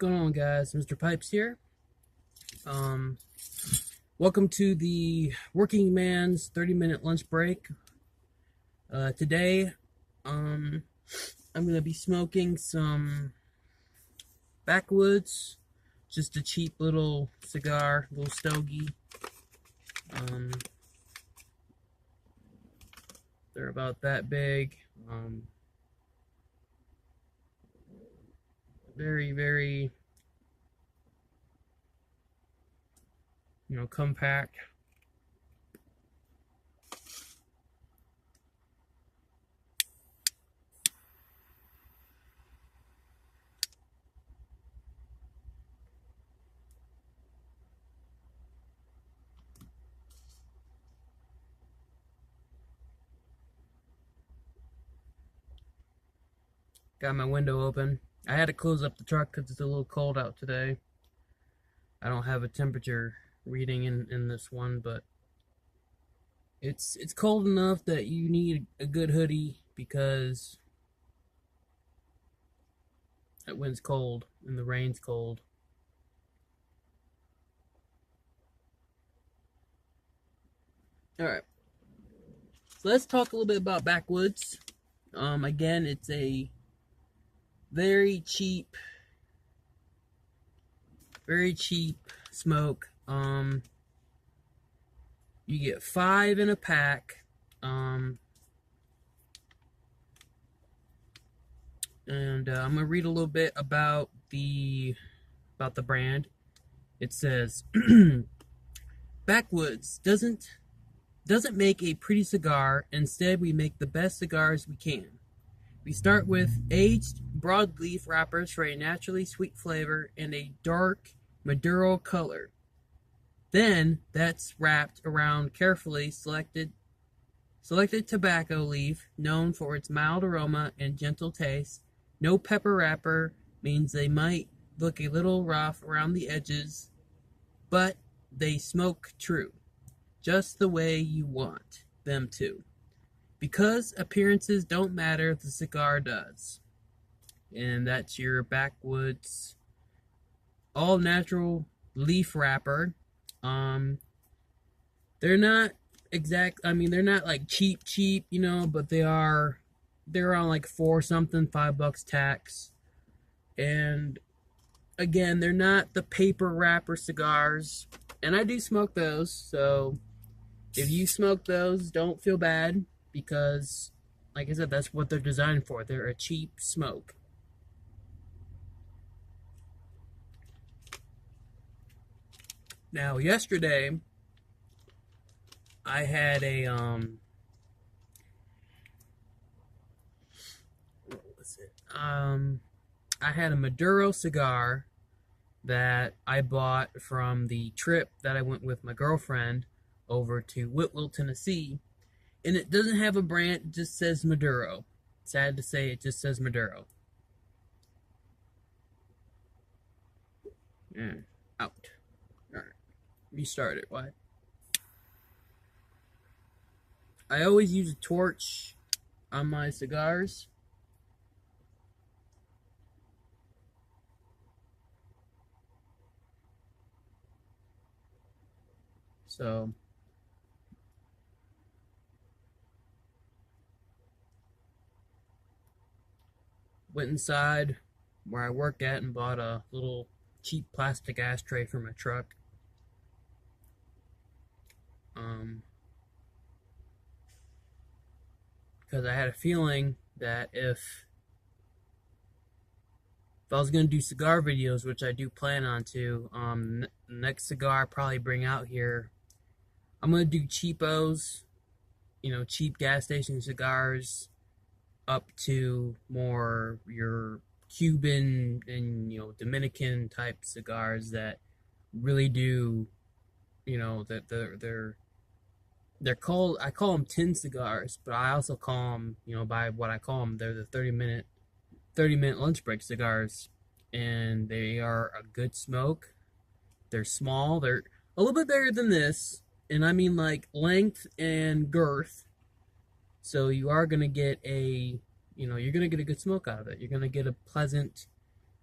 Going on, guys? Mr. Pipes here. Um, Welcome to the working man's 30-minute lunch break. Today, I'm gonna be smoking some backwoods, just a cheap little cigar, little stogie. Um, they're about that big. Very, very, compact. Got my window open. I had to close up the truck because it's a little cold out today. I don't have a temperature reading in this one, but it's cold enough that you need a good hoodie because the wind's cold and the rain's cold. Alright, so let's talk a little bit about backwoods. Again, it's a very cheap smoke. You get 5 in a pack. And I'm gonna read a little bit about the brand. It says Backwoods doesn't make a pretty cigar. Instead, we make the best cigars we can. We start with aged broadleaf wrappers for a naturally sweet flavor and a dark Maduro color. Then that's wrapped around carefully selected tobacco leaf, known for its mild aroma and gentle taste. No pepper wrapper means they might look a little rough around the edges, but they smoke true, just the way you want them to. Because appearances don't matter, the cigar does. And that's your backwoods all natural leaf wrapper. They're not they're not like cheap, but they're on like 4 something, $5 tax. And again, they're not the paper wrapper cigars. And I do smoke those, so if you smoke those, don't feel bad, because like I said, that's what they're designed for. They're a cheap smoke. Now, yesterday I had a what was it? I had a Maduro cigar that I bought from the trip that I went with my girlfriend over to Whitwell, Tennessee. And it doesn't have a brand, it just says Maduro. Sad to say, it just says Maduro. Yeah, out. Alright, restart it. Why? I always use a torch on my cigars. So went inside where I work at and bought a little cheap plastic ashtray for my truck. Because I had a feeling that if I was going to do cigar videos, which I do plan on to, the next cigar I probably bring out here, I'm going to do cheapos, cheap gas station cigars, up to more your Cuban and Dominican type cigars that really do, that they're called, I call them tin cigars, but I also call them, by what I call them, they're the 30-minute lunch break cigars, and they are a good smoke. They're small, they're a little bit bigger than this, and I mean like length and girth. So you are gonna get a, you're gonna get a good smoke out of it. You're gonna get a pleasant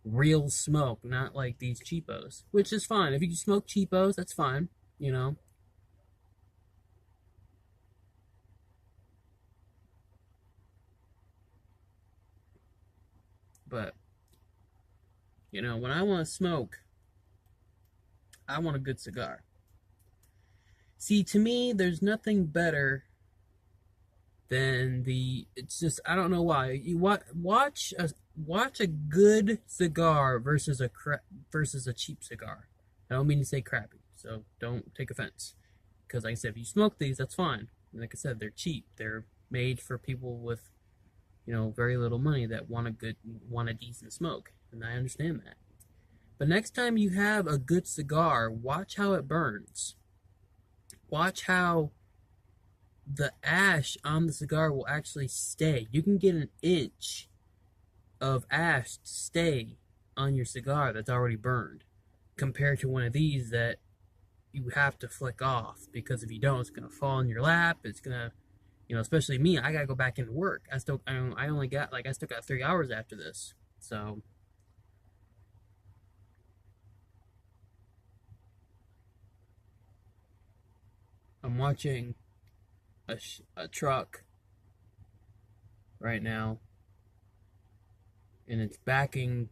real smoke, not like these cheapos, which is fine. If you smoke cheapos, that's fine, you know. But, you know, when I want to smoke, I want a good cigar. See, to me, there's nothing better than it's just, I don't know why. You watch a good cigar versus a cheap cigar. I don't mean to say crappy, so don't take offense. Because like I said, if you smoke these, that's fine. Like I said, they're cheap. They're made for people with, you know, very little money that want a decent smoke, and I understand that. But next time you have a good cigar, watch how it burns. Watch how the ash on the cigar will actually stay. You can get an inch of ash to stay on your cigar that's already burned, compared to one of these that you have to flick off, because if you don't, it's gonna fall in your lap. It's gonna, you know, especially me. I gotta go back into work. I still got 3 hours after this, so I'm watching a truck right now, and it's backing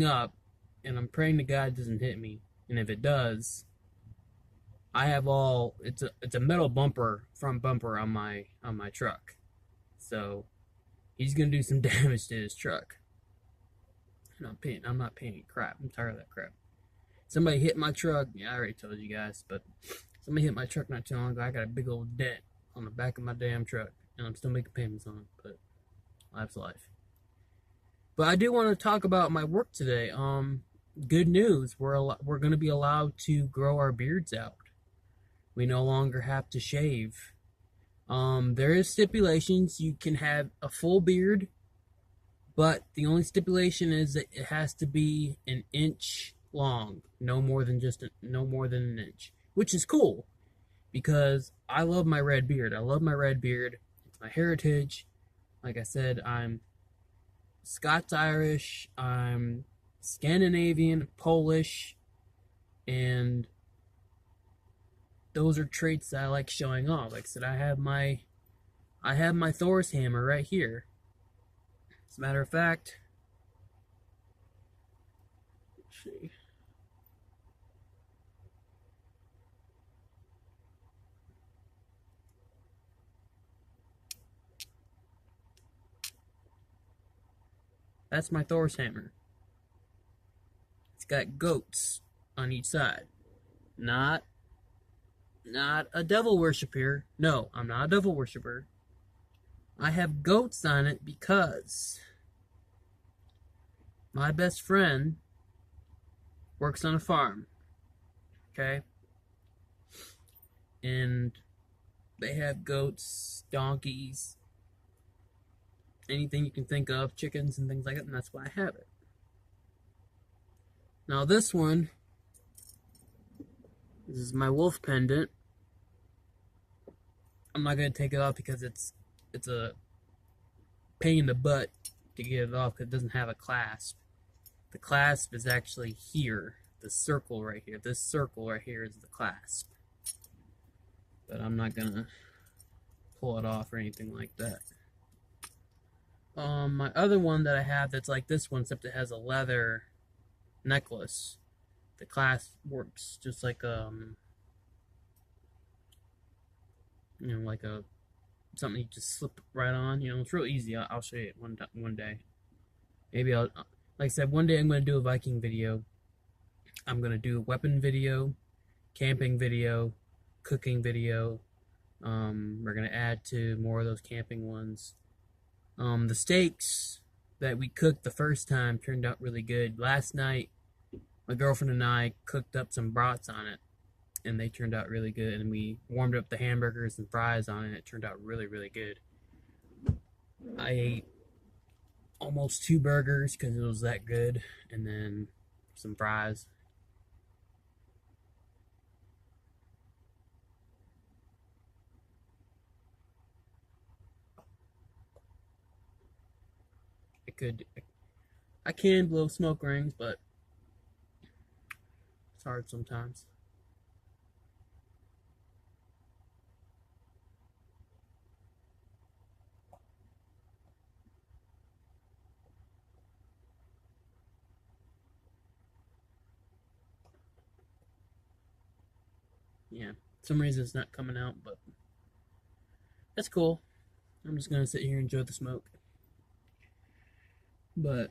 up, and I'm praying to God it doesn't hit me. And if it does, it's a metal front bumper on my truck. So he's gonna do some damage to his truck. And I'm not paying crap. I'm tired of that crap. Somebody hit my truck. Yeah, I already told you guys, but somebody hit my truck not too long ago. I got a big old dent on the back of my damn truck, and I'm still making payments on it, but life's life. But I do want to talk about my work today. Good news. We're going to be allowed to grow our beards out. We no longer have to shave. There is stipulations. You can have a full beard, but the only stipulation is that it has to be an inch long, no more than an inch, which is cool because I love my red beard. I love my red beard. It's my heritage. Like I said, I'm Scots-Irish, I'm Scandinavian, Polish, and those are traits that I like showing off. Like I said, I have my Thor's hammer right here. As a matter of fact, let's see. That's my Thor's hammer. It's got goats on each side. Not a devil worshiper. No, I'm not a devil worshiper. I have goats on it because my best friend works on a farm. Okay? And they have goats, donkeys, anything you can think of, chickens and things like that, and that's why I have it. Now this is my wolf pendant. I'm not gonna take it off because it's a pain in the butt to get it off because it doesn't have a clasp. The clasp is actually here, the circle right here. This circle right here is the clasp. But I'm not gonna pull it off or anything like that. My other one that I have that's like this one, except it has a leather necklace. The clasp works just like like something you just slip right on. You know, it's real easy. I'll show you it one day. Maybe like I said, one day I'm gonna do a Viking video. I'm gonna do a weapon video, camping video, cooking video. We're gonna add to more of those camping ones. The steaks that we cooked the first time turned out really good. Last night, my girlfriend and I cooked up some brats on it, and they turned out really good. And we warmed up the hamburgers and fries on it, and it turned out really, really good. I ate almost 2 burgers because it was that good, and then some fries. I can blow smoke rings, but it's hard sometimes. Yeah, for some reason it's not coming out, but that's cool. I'm just gonna sit here and enjoy the smoke. But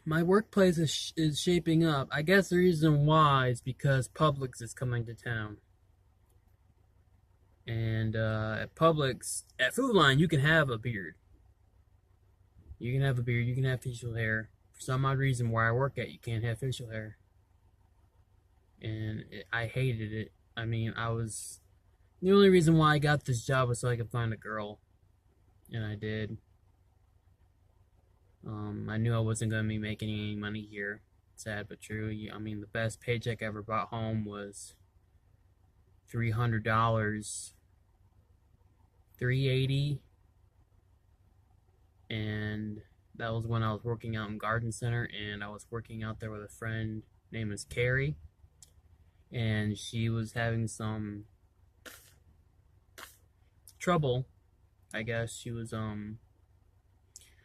my workplace is shaping up. I guess the reason why is because Publix is coming to town. And at Publix, at Food Line, you can have a beard. You can have a beard. You can have facial hair. For some odd reason, where I work at, you can't have facial hair. And I hated it. I mean, the only reason why I got this job was so I could find a girl, and I did. I knew I wasn't going to be making any money here. Sad but true. I mean, the best paycheck I ever brought home was $300, $380, and that was when I was working out in Garden Center, and I was working out there with a friend named is Carrie, and she was having some trouble. I guess she was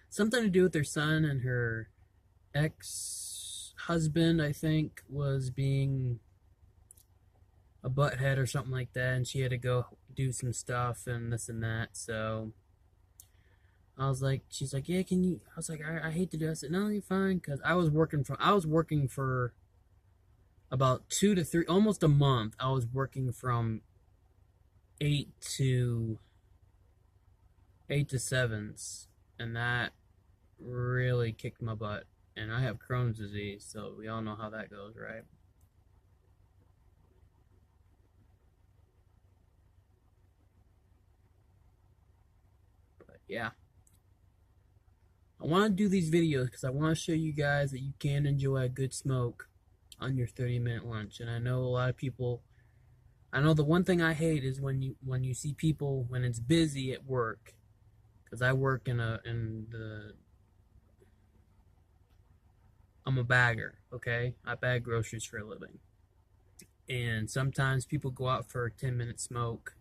something to do with her son, and her ex-husband, I think, was being a butthead or something like that, and she had to go do some stuff and this and that. So I was like, she's like, yeah, can you? I was like, I hate to do it. I said, no, you're fine, because I was working for about 2 to 3, almost a month. I was working from 8 to 7s, and that really kicked my butt. And I have Crohn's disease, so we all know how that goes, right? But yeah, I want to do these videos because I want to show you guys that you can enjoy a good smoke on your 30-minute lunch. And I know a lot of people, I know the one thing I hate is when you see people when it's busy at work, because I work I'm a bagger, okay? I bag groceries for a living. And sometimes people go out for a 10-minute smoke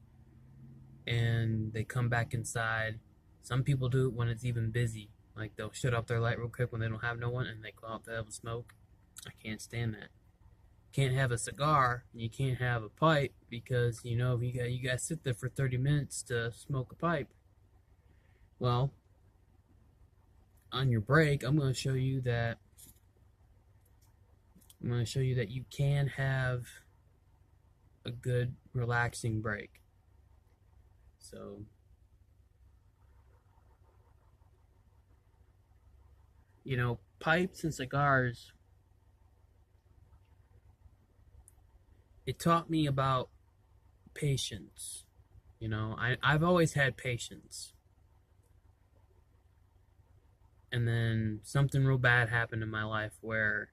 and they come back inside. Some people do it when it's even busy. Like they'll shut off their light real quick when they don't have no one and they go out to have a smoke. I can't stand that. Can't have a cigar and you can't have a pipe because you guys sit there for 30 minutes to smoke a pipe. Well, on your break, I'm going to show you that you can have a good relaxing break. So pipes and cigars, it taught me about patience. I've always had patience. And then something real bad happened in my life where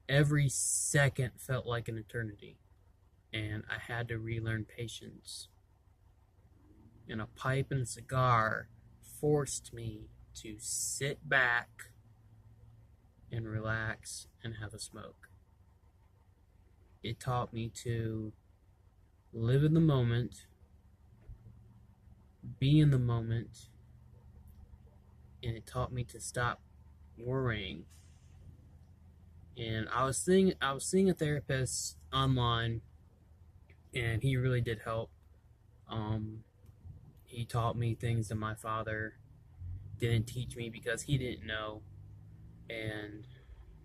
every second felt like an eternity. And I had to relearn patience. And a pipe and a cigar forced me to sit back and relax and have a smoke. It taught me to live in the moment, be in the moment, and it taught me to stop worrying. And I was seeing a therapist online, and he really did help. He taught me things that my father didn't teach me because he didn't know, and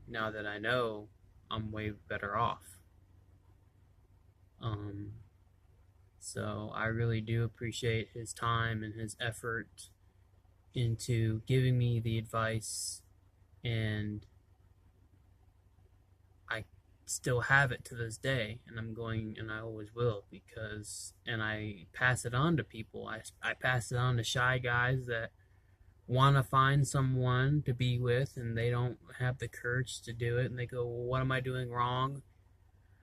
now that I know, I'm way better off. So I really do appreciate his time and his effort into giving me the advice, and I still have it to this day, and I always will, and I pass it on to people. I pass it on to shy guys that want to find someone to be with, and they don't have the courage to do it, and they go, well, what am I doing wrong?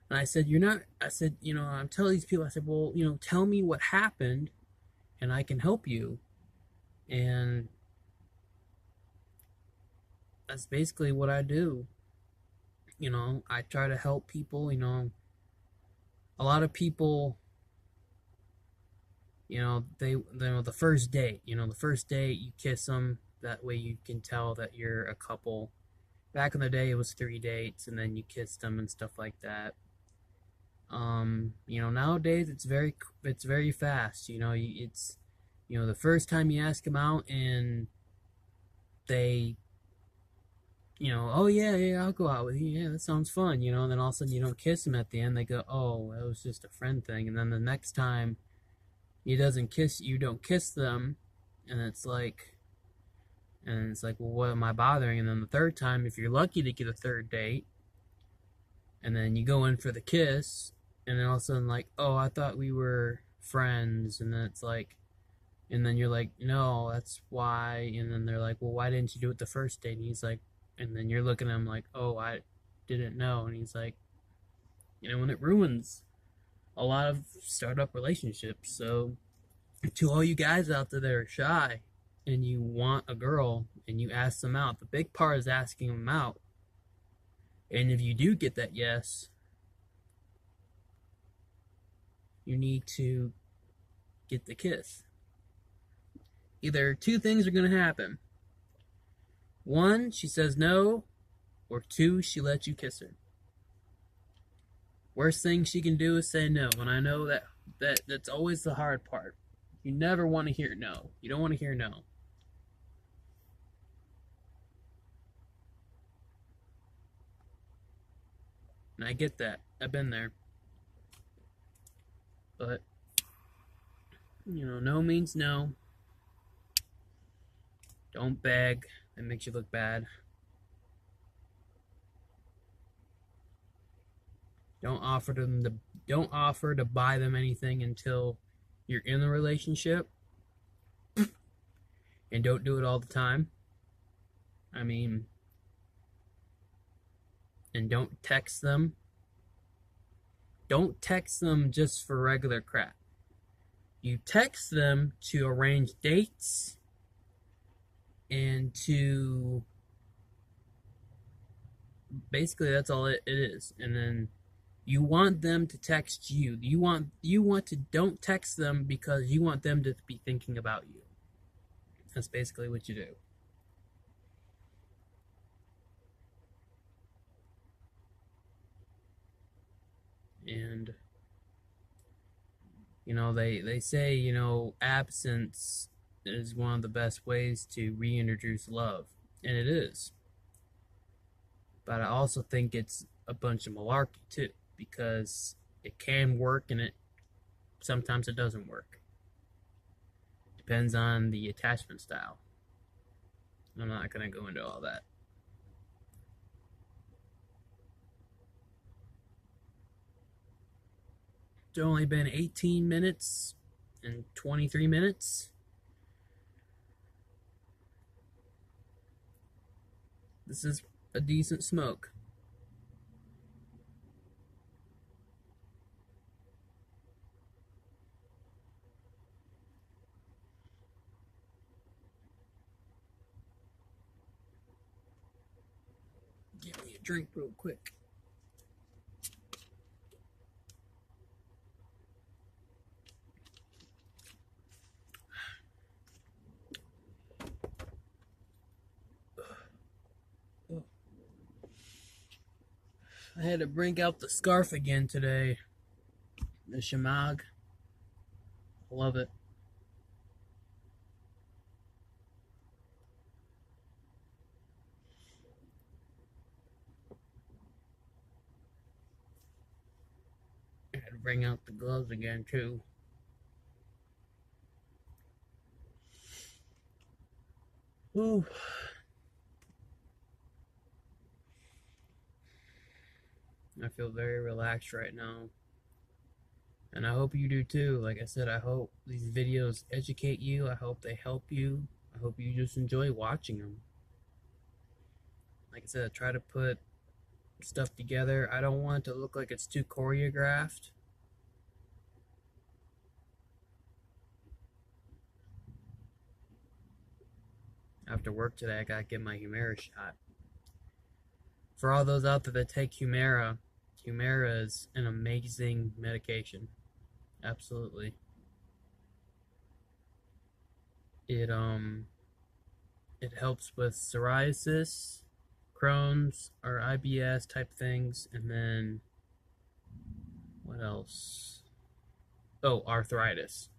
And I said, I'm telling these people, I said, well, tell me what happened, and I can help you. And that's basically what I do. You know, I try to help people. You know, a lot of people, you know, the first date, you know, the first date you kiss them. That way you can tell that you're a couple. Back in the day, it was 3 dates, and then you kissed them and stuff like that. You know, nowadays it's very fast. You know, it's, you know, the first time you ask them out and they, you know, oh yeah, yeah, I'll go out with you. Yeah, that sounds fun. You know, and then all of a sudden you don't kiss them at the end. They go, oh, that was just a friend thing. And then the next time you don't kiss them, and it's like, well, what am I bothering? And then the third time, if you're lucky to get a third date, and then you go in for the kiss, and then all of a sudden, like, oh, I thought we were friends, and then it's like, and then you're like, no, that's why, and then they're like, well, why didn't you do it the first date? And he's like, and then you're looking at him like, oh, I didn't know, and he's like, you know, and it ruins a lot of startup relationships. So, to all you guys out there that are shy, and you want a girl, and you ask them out, the big part is asking them out. And if you do get that yes, you need to get the kiss. Either two things are going to happen. One, she says no, or two, she lets you kiss her. Worst thing she can do is say no, and I know that's always the hard part. You never want to hear no. You don't want to hear no. And I get that. I've been there. But, you know, no means no. Don't beg. That makes you look bad. Don't offer to buy them anything until you're in the relationship. And don't do it all the time. I mean, and don't text them. Don't text them just for regular crap. You text them to arrange dates and to, basically that's all it is. And then you want them to text you. You want to, don't text them because you want them to be thinking about you. That's basically what you do. And, you know, they say, you know, absence is one of the best ways to reintroduce love. And it is. But I also think it's a bunch of malarkey too, because it can work and sometimes it doesn't work. Depends on the attachment style. I'm not going to go into all that. It's only been 18 minutes and 23 minutes. This is a decent smoke. Give me a drink real quick. I had to bring out the scarf again today. The Shemagh. Love it. I had to bring out the gloves again too. Ooh. I feel very relaxed right now. And I hope you do too. Like I said, I hope these videos educate you. I hope they help you. I hope you just enjoy watching them. Like I said, I try to put stuff together. I don't want it to look like it's too choreographed. After work today, I gotta get my Humira shot. For all those out there that take Humira, Humira is an amazing medication. Absolutely. It it helps with psoriasis, Crohn's or IBS type things, and then what else? Oh, arthritis.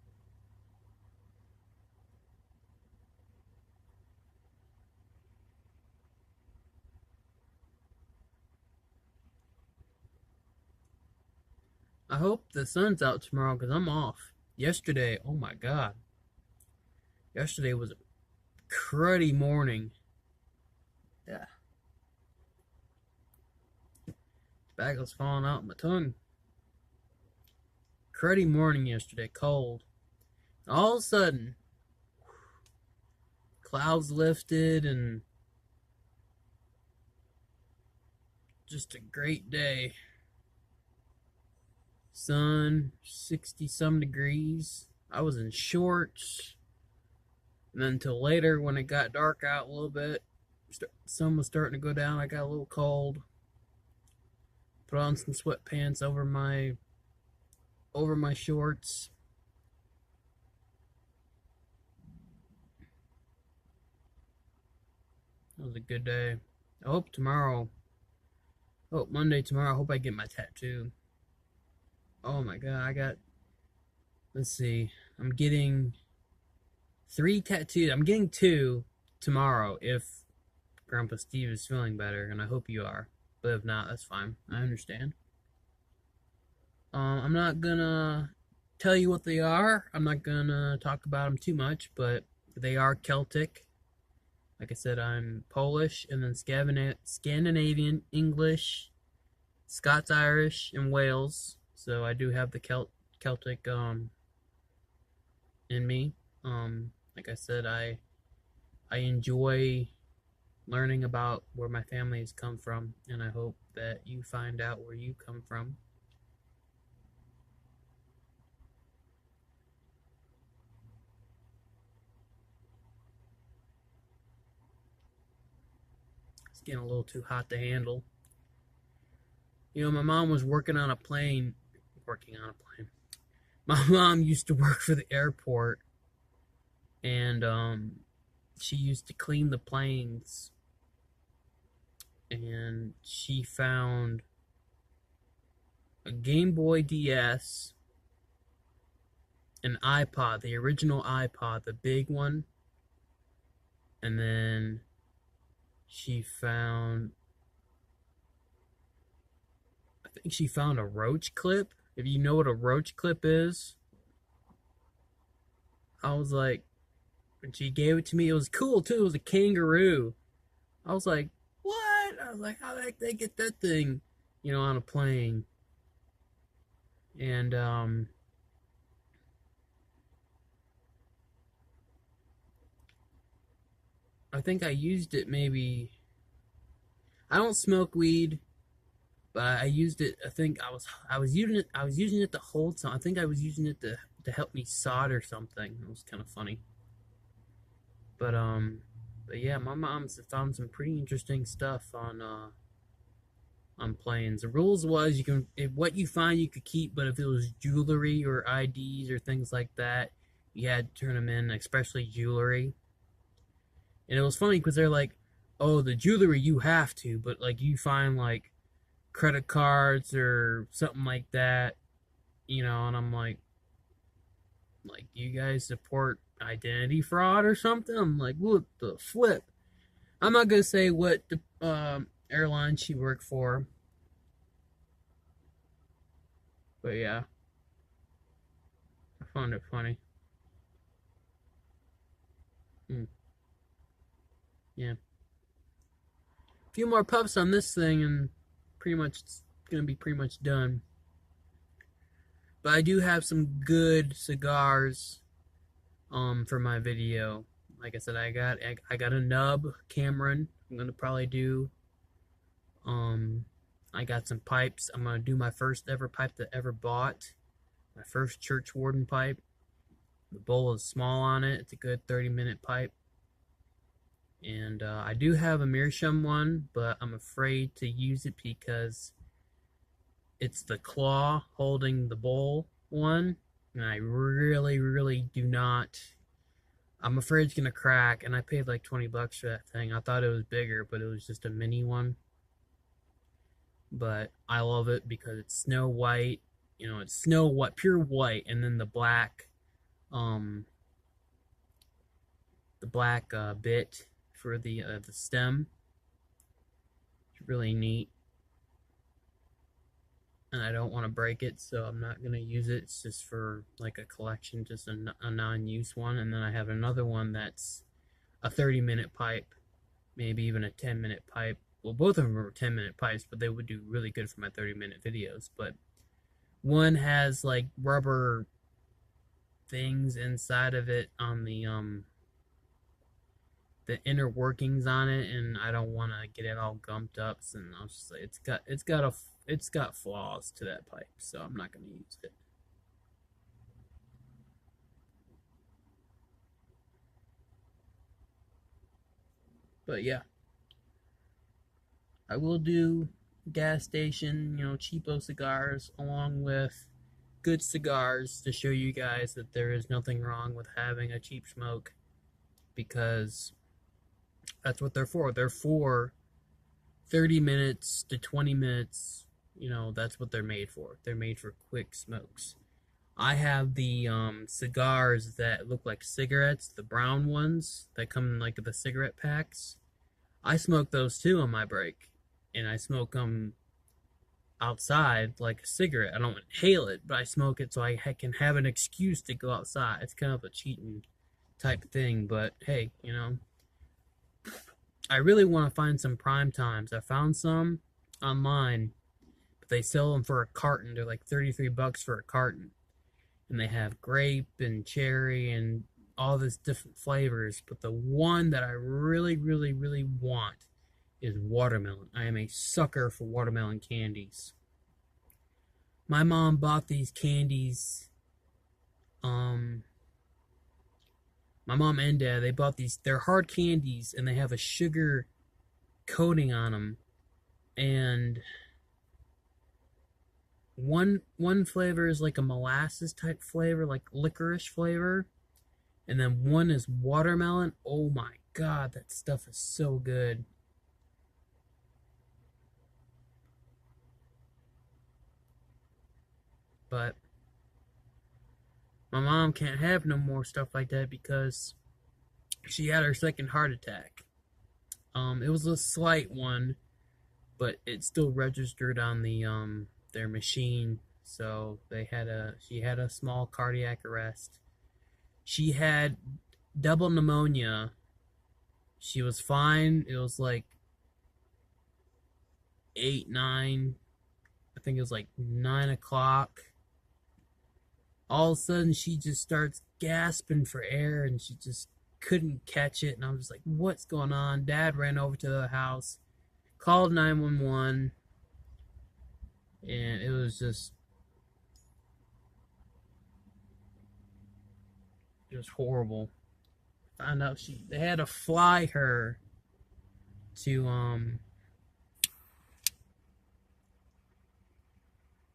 I hope the sun's out tomorrow because I'm off. Yesterday, oh my god. Yesterday was a cruddy morning. Yeah. Tobaccos falling out my tongue. Cruddy morning yesterday, cold. All of a sudden, clouds lifted and just a great day. Sun, 60 some degrees. I was in shorts. And then until later, when it got dark out a little bit, sun was starting to go down. I got a little cold. Put on some sweatpants over my shorts. It was a good day. I hope Monday tomorrow, I hope I get my tattoo. Oh my god, let's see, I'm getting 3 tattoos. I'm getting 2 tomorrow if Grandpa Steve is feeling better, and I hope you are. But if not, that's fine. I understand. I'm not gonna tell you what they are. I'm not gonna talk about them too much, but they are Celtic. Like I said, I'm Polish, and then Scandinavian, English, Scots-Irish, and Wales. So I do have the Celtic in me. Like I said, I enjoy learning about where my family has come from, and I hope that you find out where you come from. It's getting a little too hot to handle. You know, my mom was working on a plane. My mom used to work for the airport, and she used to clean the planes, and she found a Game Boy DS, an iPod, the original iPod, the big one, and then she found, I think she found a roach clip. If you know what a roach clip is, I was like, when she gave it to me, it was cool too. It was a kangaroo. I was like, what? I was like, how the heck they get that thing, on a plane? And I think I used it maybe. I don't smoke weed, but I used it. I think I was using it. I was using it to hold something. I think I was using it to help me solder something. It was kind of funny. But yeah, my mom's found some pretty interesting stuff on planes. The rules was what you find you could keep, but if it was jewelry or IDs or things like that, you had to turn them in, especially jewelry. And it was funny because they're like, oh, the jewelry you have to, but like you find like credit cards or something like that, and I'm like you guys support identity fraud or something? I'm like, what the flip? I'm not gonna say what the airline she worked for, but yeah, I found it funny. Yeah, a few more puffs on this thing, and pretty much it's gonna be pretty much done. But I do have some good cigars for my video. Like I said, I got a nub Cameron. I'm gonna probably do. I got some pipes. I'm gonna do my first ever pipe that I ever bought. My first Church Warden pipe. The bowl is small on it. It's a good 30-minute pipe. And I do have a Meerschaum one, but I'm afraid to use it because it's the claw holding the bowl one, and I really, really do not. I'm afraid it's gonna crack, and I paid like $20 for that thing. I thought it was bigger, but it was just a mini one. But I love it because it's snow white. You know, it's snow white, pure white, and then um, the black bit for the stem. It's really neat, and I don't want to break it, so I'm not gonna use it. It's just for like a collection, just a non-use one. And then I have another one that's a 30-minute pipe, maybe even a 10-minute pipe. Well, both of them are 10-minute pipes, but they would do really good for my 30-minute videos. But one has like rubber things inside of it on the inner workings on it, and I don't want to get it all gumped up. And I'll just say it's got flaws to that pipe, so I'm not going to use it. But yeah, I will do gas station, cheapo cigars along with good cigars to show you guys that there is nothing wrong with having a cheap smoke, because that's what they're for. They're for 30 minutes to 20 minutes. That's what they're made for. They're made for quick smokes. I have the cigars that look like cigarettes, the brown ones that come in like the cigarette packs. I smoke those too on my break, and I smoke them outside like a cigarette. I don't inhale it, but I smoke it so I can have an excuse to go outside. It's kind of a cheating type thing, but hey, I really want to find some prime times. I found some online, but they sell them for a carton. They're like $33 for a carton, and they have grape and cherry and all this different flavors. But the one that I really, really, really want is watermelon. I am a sucker for watermelon candies. My mom bought these candies. My mom and dad, they bought these. They're hard candies, and they have a sugar coating on them. And one flavor is like a molasses type flavor, like licorice flavor, and then one is watermelon. Oh my god, that stuff is so good. But my mom can't have no more stuff like that because she had her second heart attack. It was a slight one, but it still registered on their machine. So she had a small cardiac arrest. She had double pneumonia. She was fine. It was like 8, 9. I think it was like 9 o'clock. All of a sudden, she just starts gasping for air, and she just couldn't catch it. And I was just like, what's going on? Dad ran over to the house, called 911, and it was horrible. Found out they had to fly her to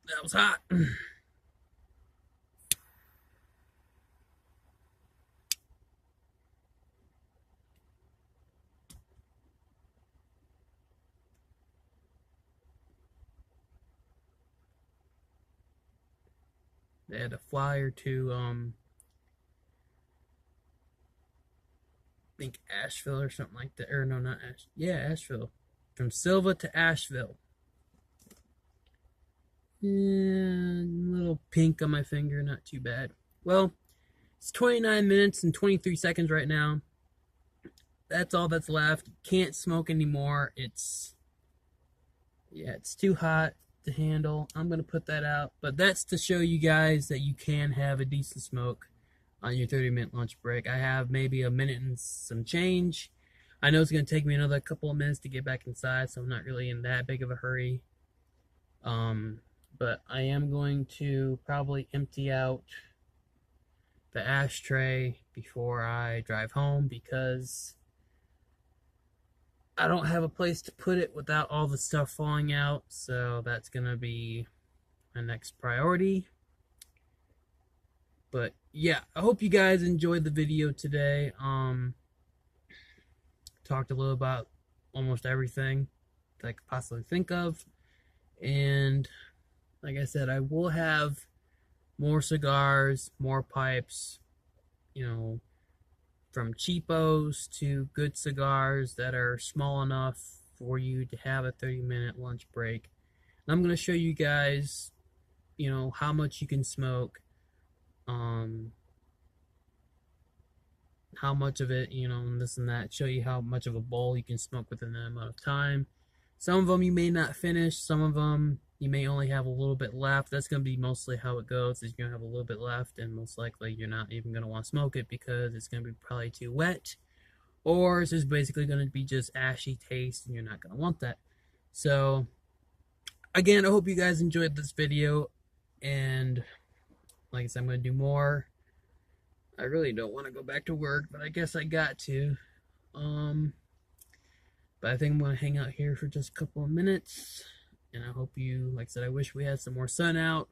that was hot. They had to fly her to I think Asheville or something like that. Or no, not Asheville. Yeah, Asheville. From Silva to Asheville. And a little pink on my finger, not too bad. Well, it's 29 minutes and 23 seconds right now. That's all that's left. Can't smoke anymore. It's too hot to handle. I'm going to put that out. But that's to show you guys that you can have a decent smoke on your 30-minute lunch break. I have maybe a minute and some change. I know it's going to take me another couple of minutes to get back inside, so I'm not really in that big of a hurry. But I am going to probably empty out the ashtray before I drive home, because I don't have a place to put it without all the stuff falling out, so that's gonna be my next priority. But yeah, I hope you guys enjoyed the video today. Talked a little about almost everything that I could possibly think of. And like I said, I will have more cigars, more pipes, you know, from cheapos to good cigars that are small enough for you to have a 30-minute lunch break. And I'm going to show you guys, you know, how much you can smoke, how much of it, you know, and this and that, show you how much of a bowl you can smoke within that amount of time. Some of them you may not finish, some of them you may only have a little bit left. That's going to be mostly how it goes, is you're going to have a little bit left, and most likely you're not even going to want to smoke it because it's going to be probably too wet, or it's just basically going to be just ashy taste, and you're not going to want that. So, again, I hope you guys enjoyed this video, and like I said, I'm going to do more. I really don't want to go back to work, but I guess I got to. But I think I'm going to hang out here for just a couple of minutes. And I hope you, like I said, I wish we had some more sun out.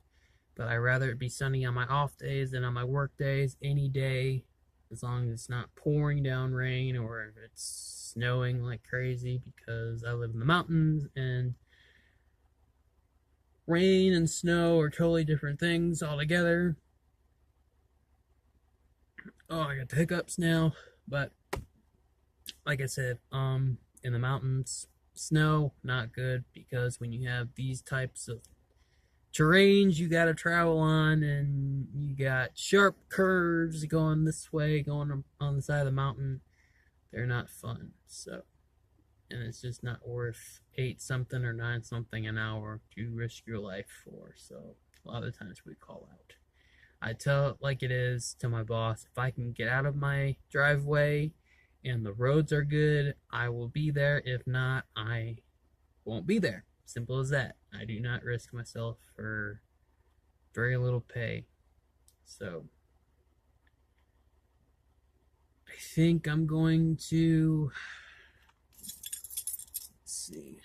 But I'd rather it be sunny on my off days than on my work days. Any day, as long as it's not pouring down rain or if it's snowing like crazy, because I live in the mountains and rain and snow are totally different things altogether. Oh, I got the hiccups now. But like I said, in the mountains, snow, not good, because when you have these types of terrains you got to travel on, and you got sharp curves going this way, going on the side of the mountain, they're not fun. So, and it's just not worth 8 something or 9 something an hour to risk your life for. So a lot of times we call out. I tell it like it is to my boss. If I can get out of my driveway and the roads are good, I will be there. If not, I won't be there. Simple as that. I do not risk myself for very little pay. So, I think I'm going to, let's see,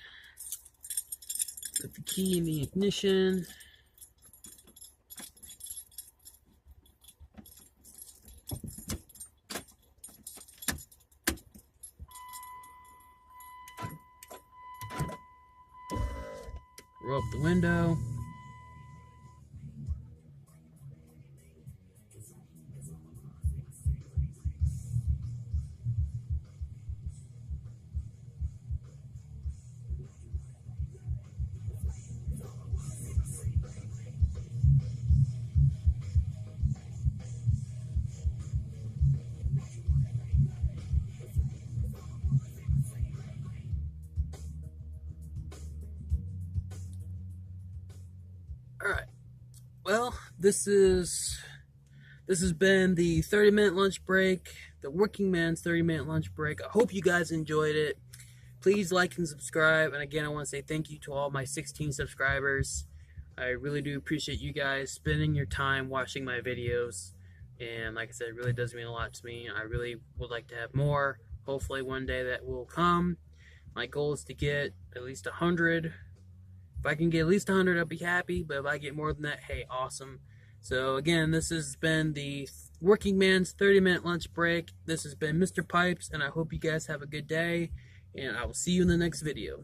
put the key in the ignition. Roll up the window. Alright. Well, this has been the 30-minute lunch break, the working man's 30-minute lunch break. I hope you guys enjoyed it. Please like and subscribe. And again, I want to say thank you to all my 16 subscribers. I really do appreciate you guys spending your time watching my videos. And like I said, it really does mean a lot to me. I really would like to have more. Hopefully one day that will come. My goal is to get at least 100. If I can get at least 100, I'll be happy. But if I get more than that, hey, awesome. So again, this has been the working man's 30-minute lunch break. This has been Mr. Pipes, and I hope you guys have a good day. And I will see you in the next video.